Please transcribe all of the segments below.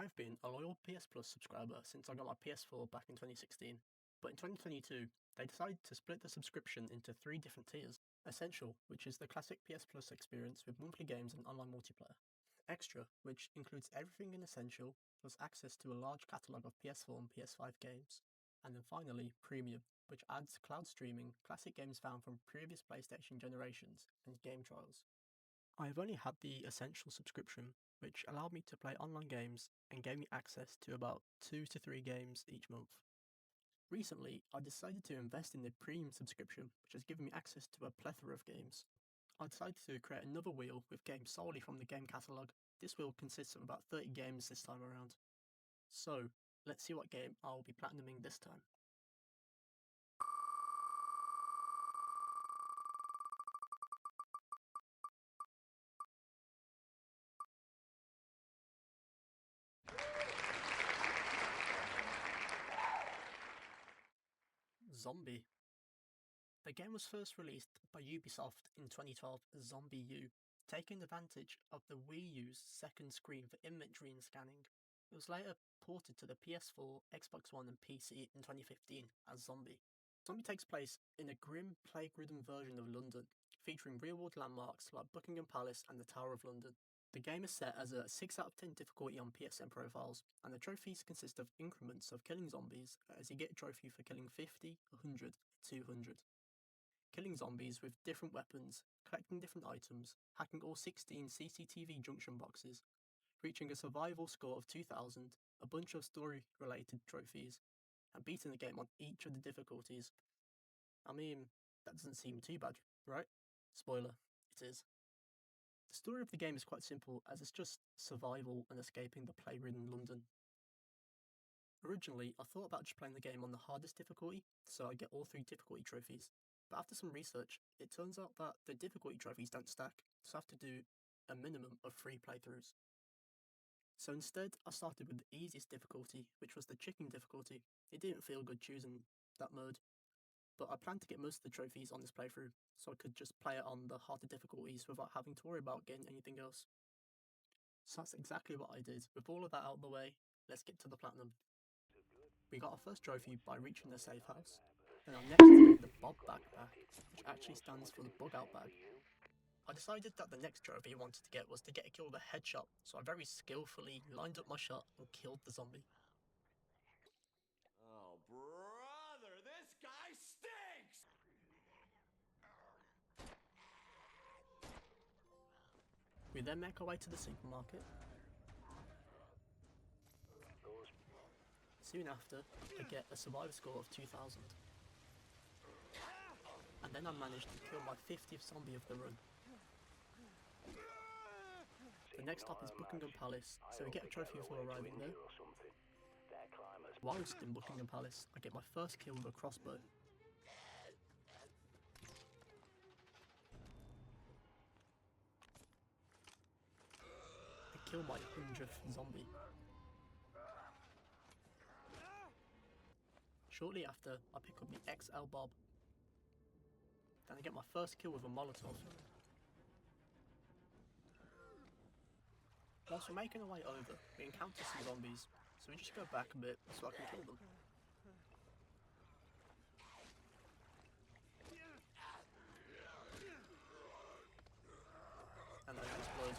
I've been a loyal PS Plus subscriber since I got my PS4 back in 2016, but in 2022, they decided to split the subscription into three different tiers. Essential, which is the classic PS Plus experience with monthly games and online multiplayer. Extra, which includes everything in Essential, plus access to a large catalogue of PS4 and PS5 games. And then finally, Premium, which adds cloud streaming, classic games found from previous PlayStation generations, and game trials. I have only had the Essential subscription, which allowed me to play online games and gave me access to about 2 to 3 games each month. Recently, I decided to invest in the Premium subscription, which has given me access to a plethora of games. I decided to create another wheel with games solely from the game catalogue. This wheel consists of about 30 games this time around. So, let's see what game I'll be platinuming this time. Zombi. The game was first released by Ubisoft in 2012 as Zombie U, taking advantage of the Wii U's second screen for inventory and scanning. It was later ported to the PS4, Xbox One and PC in 2015 as Zombie. Zombie takes place in a grim, plague-ridden version of London, featuring real-world landmarks like Buckingham Palace and the Tower of London. The game is set as a 6 out of 10 difficulty on PSN profiles, and the trophies consist of increments of killing zombies as you get a trophy for killing 50, 100, 200. Killing zombies with different weapons, collecting different items, hacking all 16 CCTV junction boxes, reaching a survival score of 2000, a bunch of story-related trophies, and beating the game on each of the difficulties. I mean, that doesn't seem too bad, right? Spoiler, it is. The story of the game is quite simple, as it's just survival and escaping the plague-ridden London. Originally, I thought about just playing the game on the hardest difficulty, so I get all 3 difficulty trophies. But after some research, it turns out that the difficulty trophies don't stack, so I have to do a minimum of 3 playthroughs. So instead, I started with the easiest difficulty, which was the chicken difficulty. It didn't feel good choosing that mode, but I planned to get most of the trophies on this playthrough, so I could just play it on the harder difficulties without having to worry about getting anything else. So that's exactly what I did. With all of that out of the way, let's get to the platinum. We got our first trophy by reaching the safe house. Then our next is the Bob backpack, which actually stands for the bug out bag. I decided that the next trophy I wanted to get was to get a kill with a headshot, so I very skillfully lined up my shot and killed the zombie. Oh, brother, this guy stinks! We then make our way to the supermarket. Soon after, I get a survivor score of 2000. And then I managed to kill my 50th zombie of the run. The next stop is Buckingham Palace, so we get a trophy for arriving there. Whilst in Buckingham Palace, I get my first kill with a crossbow. I kill my 100th zombie. Shortly after, I pick up the XL Bob. Then I get my first kill with a Molotov. Once we're making our way over, we encounter some zombies, so we just go back a bit so I can kill them. And they explode.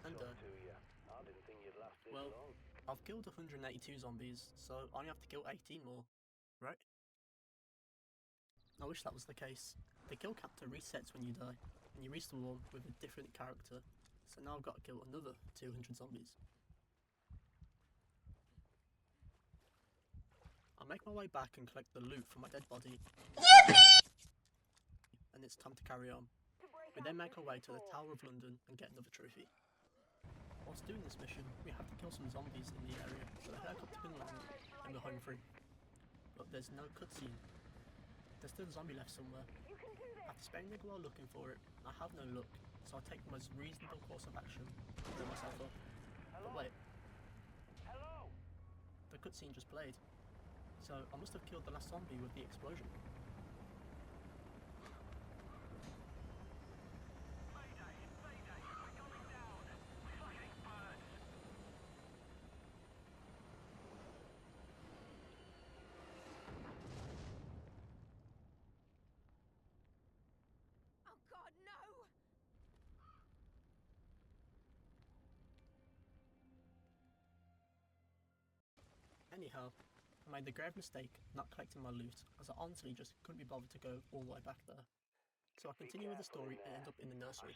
And well, I've killed 182 zombies, so I only have to kill 18 more, right? I wish that was the case. The kill counter resets when you die, and you respawn with a different character, so now I've got to kill another 200 zombies. I make my way back and collect the loot from my dead body. And it's time to carry on. We then make our way to the Tower of London and get another trophy. Whilst doing this mission, we have to kill some zombies in the area, so the helicopter can land and we're home free. But there's no cutscene. There's still a zombie left somewhere. After spending a while looking for it, I have no luck, so I take the most reasonable course of action and blow myself up. But wait. The cutscene just played, so I must have killed the last zombie with the explosion. Anyhow, I made the grave mistake not collecting my loot, as I honestly just couldn't be bothered to go all the way back there. So I continue with the story and end up in the nursery.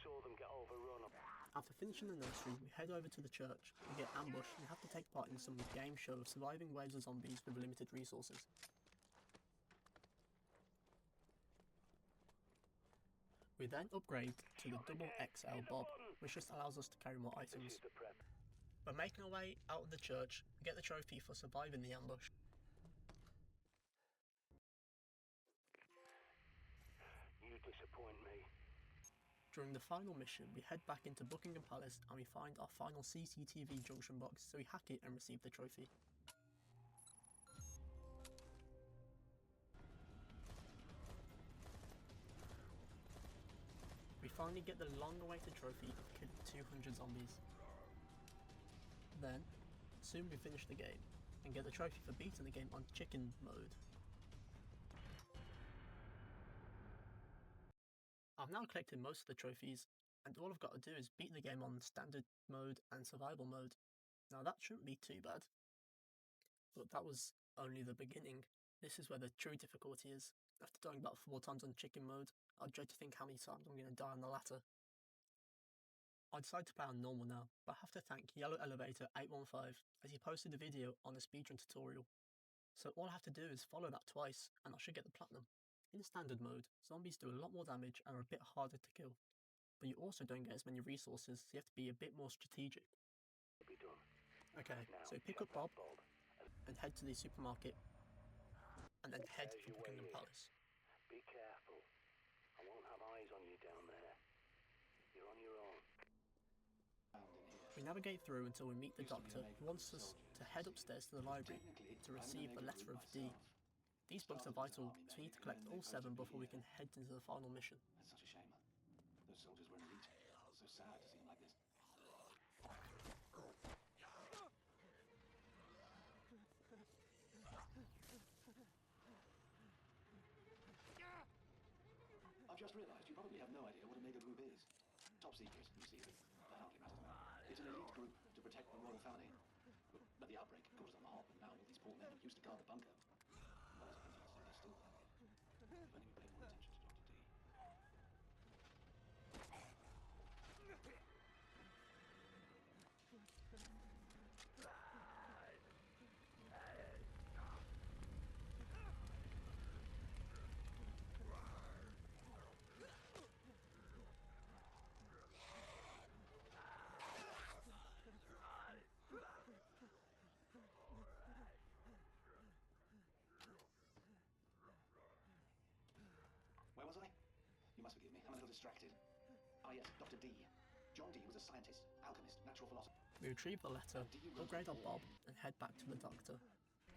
After finishing the nursery, we head over to the church, we get ambushed and have to take part in some game show of surviving waves of zombies with limited resources. We then upgrade to the double XL Bob, which just allows us to carry more items. We're making our way out of the church, we get the trophy for surviving the ambush. You disappoint me. During the final mission, we head back into Buckingham Palace and we find our final CCTV junction box, so we hack it and receive the trophy. We finally get the long-awaited trophy of killing 200 zombies. Then, soon we finish the game and get the trophy for beating the game on chicken mode. I've now collected most of the trophies, and all I've got to do is beat the game on standard mode and survival mode. Now that shouldn't be too bad. But that was only the beginning. This is where the true difficulty is. After dying about 4 times on chicken mode, I dread to think how many times I'm going to die on the latter. I decided to play on normal now, but I have to thank Yellow Elevator 815 as he posted a video on a speedrun tutorial. So all I have to do is follow that twice and I should get the platinum. In standard mode, zombies do a lot more damage and are a bit harder to kill. But you also don't get as many resources, so you have to be a bit more strategic. Okay, so pick up Bob and head to the supermarket and then head for Buckingham Palace. Be careful. I won't have eyes on you down there. You're on your own. We navigate through until we meet the doctor, who wants us to head upstairs to the library to receive the letter of D. These books are vital, so we need to collect all 7 before we can head into the final mission. That's such a shame. Those soldiers were an elite. So sad to see them like this. I've just realised you probably have no idea what a mega group is. Top secret, you see, but that hardly matters. It's an elite group to protect the royal family. But the outbreak caught us on the hop, and now all these poor men who used to guard the bunker. Well, as a they're still there. If only we paid more attention to Dr. D. Where was I? You must forgive me, I'm a little distracted. Ah yes, Dr. D. John D was a scientist, alchemist, natural philosopher. We retrieve the letter, upgrade our Bob, and head back to the doctor.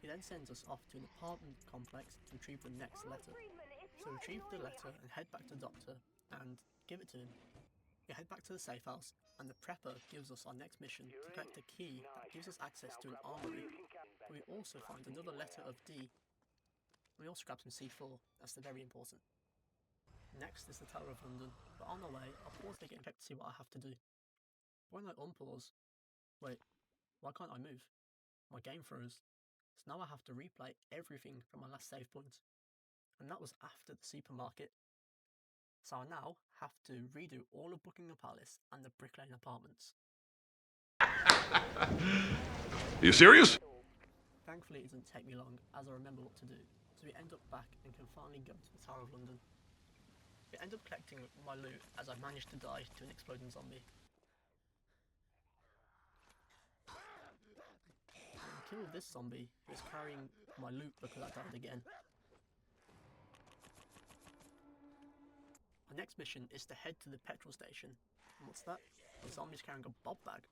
He then sends us off to an apartment complex to retrieve the next letter. So we retrieve the letter and head back to the doctor and give it to him. We head back to the safe house, and the prepper gives us our next mission to collect a key that gives us access to an armory. But we also find another letter of D. We also grab some C4, that's the very important. Next is the Tower of London, but on the way, I'll pause the game check to see what I have to do. When I unpause, wait, why can't I move? My game froze, so now I have to replay everything from my last save point. And that was after the supermarket. So I now have to redo all of Buckingham Palace and the Brick Lane apartments. Are you serious? Thankfully it doesn't take me long, as I remember what to do, so we end up back and can finally go to the Tower of London. We end up collecting my loot as I managed to die to an exploding zombie. I killed this zombie who was carrying my loot because I died again. Our next mission is to head to the petrol station. And what's that? The zombie's carrying a Bob bag.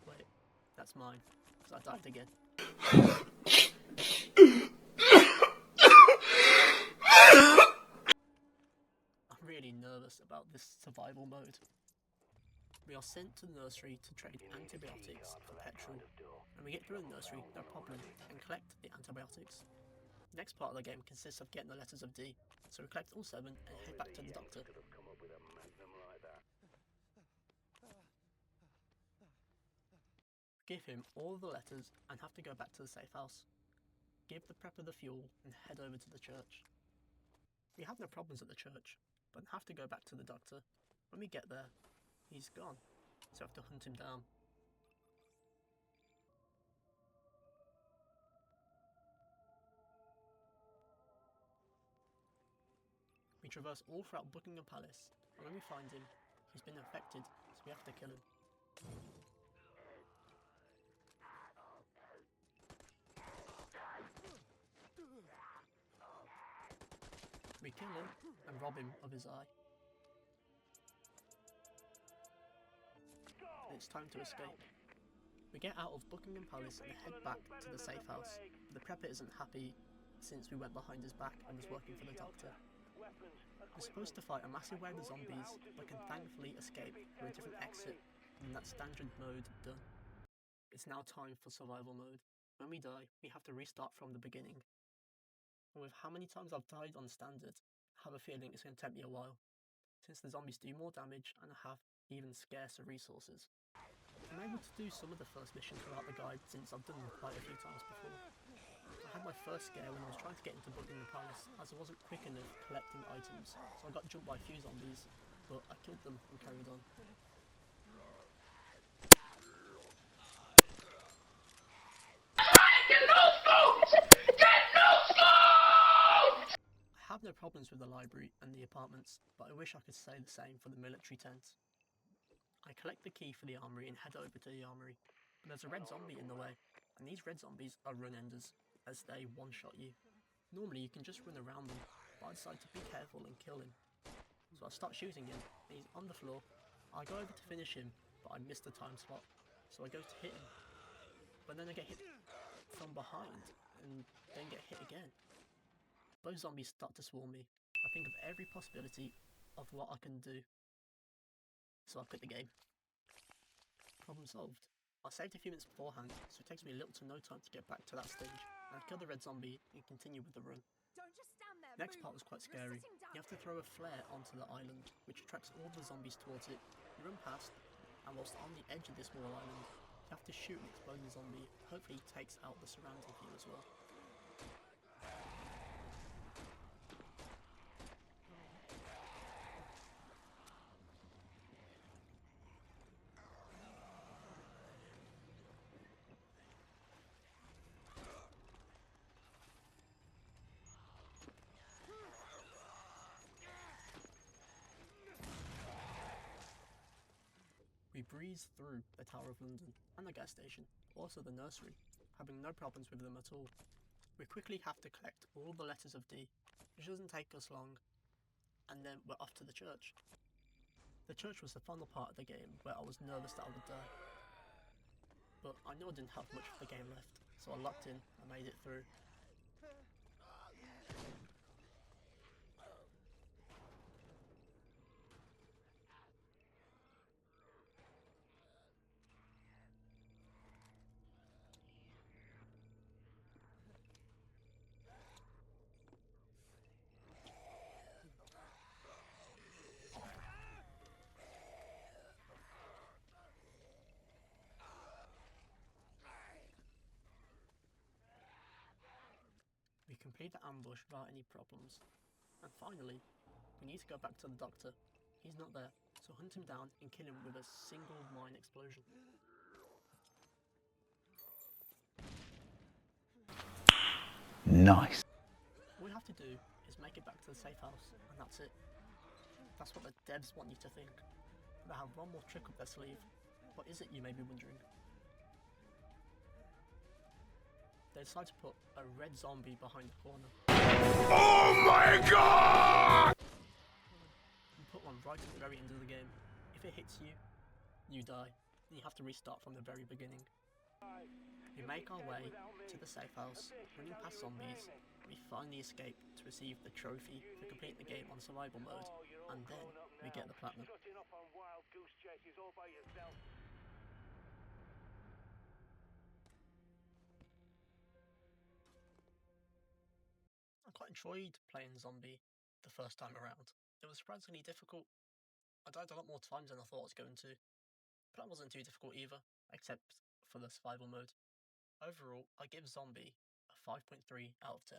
Wait, that's mine, because I died again. I'm really nervous about this survival mode. We are sent to the nursery to trade antibiotics for petrol. When we get through the nursery, no problem, and collect the antibiotics. The next part of the game consists of getting the letters of D, so we collect all 7 and head back to the doctor. Give him all the letters and have to go back to the safe house. give the prepper the fuel, and head over to the church. We have no problems at the church, but have to go back to the doctor. When we get there, he's gone, so I have to hunt him down. We traverse all throughout Buckingham Palace, and when we find him, he's been infected, so we have to kill him. We kill him and rob him of his eye. It's time to escape. We get out of Buckingham Palace and head back to the safe house, but the prepper isn't happy since we went behind his back and was working for the doctor. We're supposed to fight a massive wave of zombies, but can thankfully escape through a different exit and that standard mode done. It's now time for survival mode. When we die, we have to restart from the beginning. And with how many times I've died on standard, I have a feeling it's going to take me a while, since the zombies do more damage and have even scarcer resources. I'm able to do some of the first missions without the guide since I've done them quite a few times before. I had my first scare when I was trying to get into Buckingham Palace, as I wasn't quick enough collecting items, so I got jumped by a few zombies, but I killed them and carried on. I have no problems with the library and the apartments, but I wish I could say the same for the military tent. I collect the key for the armory and head over to the armory, but there's a red zombie in the way, and these red zombies are run enders, as they one-shot you. Normally you can just run around them, but I decide to be careful and kill him. So I start shooting him, and he's on the floor. I go over to finish him, but I miss the time slot, so I go to hit him. But then I get hit from behind, and then get hit again. Those zombies start to swarm me. I think of every possibility of what I can do, so I quit the game. Problem solved. I saved a few minutes beforehand, so it takes me little to no time to get back to that stage, and I kill the red zombie and continue with the run. Don't just stand there. Next move. part was quite You're scary. sitting down. You have to throw a flare onto the island, which attracts all the zombies towards it. You run past, and whilst on the edge of this small island, you have to shoot an exploding zombie. Hopefully he takes out the surrounding view as well. We breeze through the Tower of London and the gas station, also the nursery, having no problems with them at all. We quickly have to collect all the letters of D, which doesn't take us long, and then we're off to the church. The church was the final part of the game where I was nervous that I would die. But I knew I didn't have much of the game left, so I locked in and made it through. We complete the ambush without any problems. And finally, we need to go back to the doctor. He's not there, so hunt him down and kill him with a single mine explosion. Nice. All we have to do is make it back to the safe house, and that's it. That's what the devs want you to think. But they have one more trick up their sleeve. What is it, you may be wondering? They decide to put a red zombie behind the corner. Oh my god! And put one right at the very end of the game. If it hits you, you die, and you have to restart from the very beginning. We make our way to the safe house, running past zombies. We finally escape to receive the trophy for completing the game on survival mode, and then we get the platinum. Shutting up on wild goose chases all by yourself. I quite enjoyed playing Zombie the first time around. It was surprisingly difficult. I died a lot more times than I thought I was going to, but that wasn't too difficult either, except for the survival mode. Overall, I give Zombie a 5.3 out of 10.